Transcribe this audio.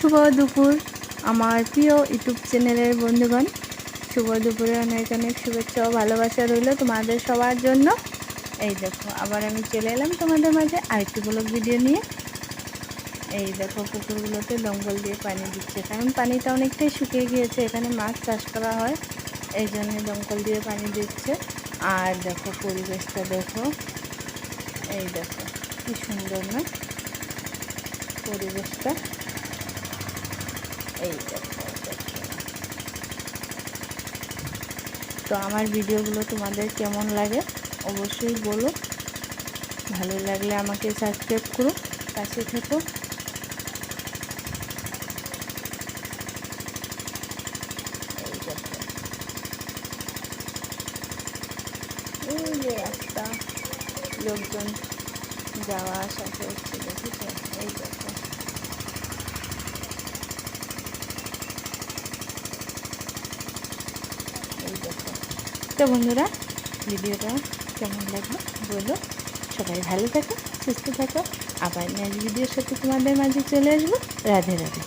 শুভ দুপুর আমার প্রিয় ইউটিউব চ্যানেলের বন্ধুগণ। শুভ দুপুরে অনেক অনেক শুভেচ্ছা ও ভালোবাসা রইল তোমাদের সবার জন্য। এই দেখো আবার আমি চলে এলাম তোমাদের মাঝে আরেকটি ব্লগ ভিডিও নিয়ে। এই দেখো পুকুরগুলোতে দমকল দিয়ে পানি দিচ্ছে, কারণ পানিটা অনেকটাই শুকিয়ে গিয়েছে। এখানে মাছ চাষ করা হয়, এই জন্য দমকল দিয়ে পানি দিচ্ছে। আর দেখো পরিবেশটা দেখো, এই দেখো কি সুন্দর না পরিবেশটা। এই দেখো তো আমার ভিডিওগুলো তোমাদের কেমন লাগে অবশ্যই বলো। ভালো লাগলে আমাকে সাবস্ক্রাইব করো, পাশে থেকো। এই দেখো এই যে রাস্তা, লোকজন যাওয়া আসা করছে, দেখেছো? এই দেখো এই দেখো। তো বন্ধুরা, ভিডিওটা কেমন লাগলো বলো। সবাই ভালো থাকো, সুস্থ থাকো। আবার নেক্সট ভিডিওর সাথে তোমাদের মাঝে চলে আসবো। রাধে রাধে।